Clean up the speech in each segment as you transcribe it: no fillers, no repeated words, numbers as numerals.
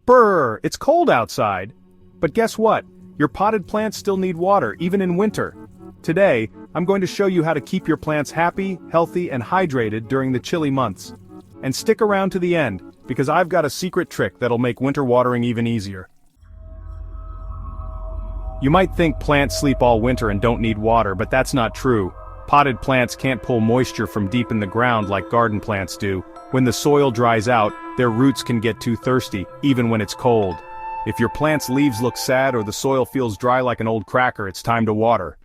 Brr, it's cold outside. But guess what? Your potted plants still need water, even in winter. Today, I'm going to show you how to keep your plants happy, healthy, and hydrated during the chilly months. And stick around to the end, because I've got a secret trick that'll make winter watering even easier. You might think plants sleep all winter and don't need water, but that's not true. Potted plants can't pull moisture from deep in the ground like garden plants do. When the soil dries out, their roots can get too thirsty, even when it's cold. If your plant's leaves look sad or the soil feels dry like an old cracker, it's time to water.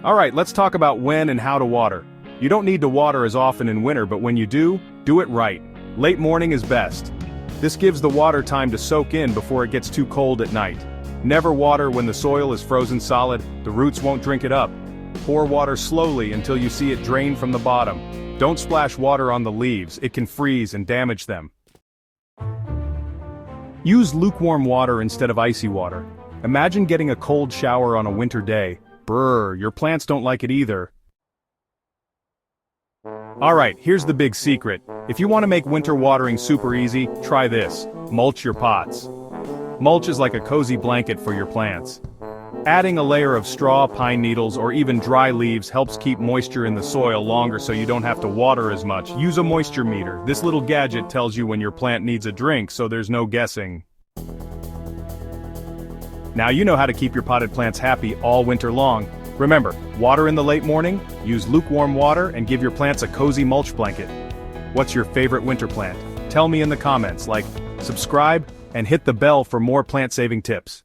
Alright, let's talk about when and how to water. You don't need to water as often in winter, but when you do it right. Late morning is best. This gives the water time to soak in before it gets too cold at night. Never water when the soil is frozen solid, the roots won't drink it up. Pour water slowly until you see it drain from the bottom. Don't splash water on the leaves, it can freeze and damage them. Use lukewarm water instead of icy water. Imagine getting a cold shower on a winter day. Brr, your plants don't like it either. Alright, here's the big secret. If you want to make winter watering super easy, try this. Mulch your pots. Mulch is like a cozy blanket for your plants. Adding a layer of straw, pine needles, or even dry leaves helps keep moisture in the soil longer so you don't have to water as much. Use a moisture meter. This little gadget tells you when your plant needs a drink, so there's no guessing. Now you know how to keep your potted plants happy all winter long. Remember, water in the late morning, use lukewarm water, and give your plants a cozy mulch blanket. What's your favorite winter plant? Tell me in the comments, subscribe, and hit the bell for more plant-saving tips.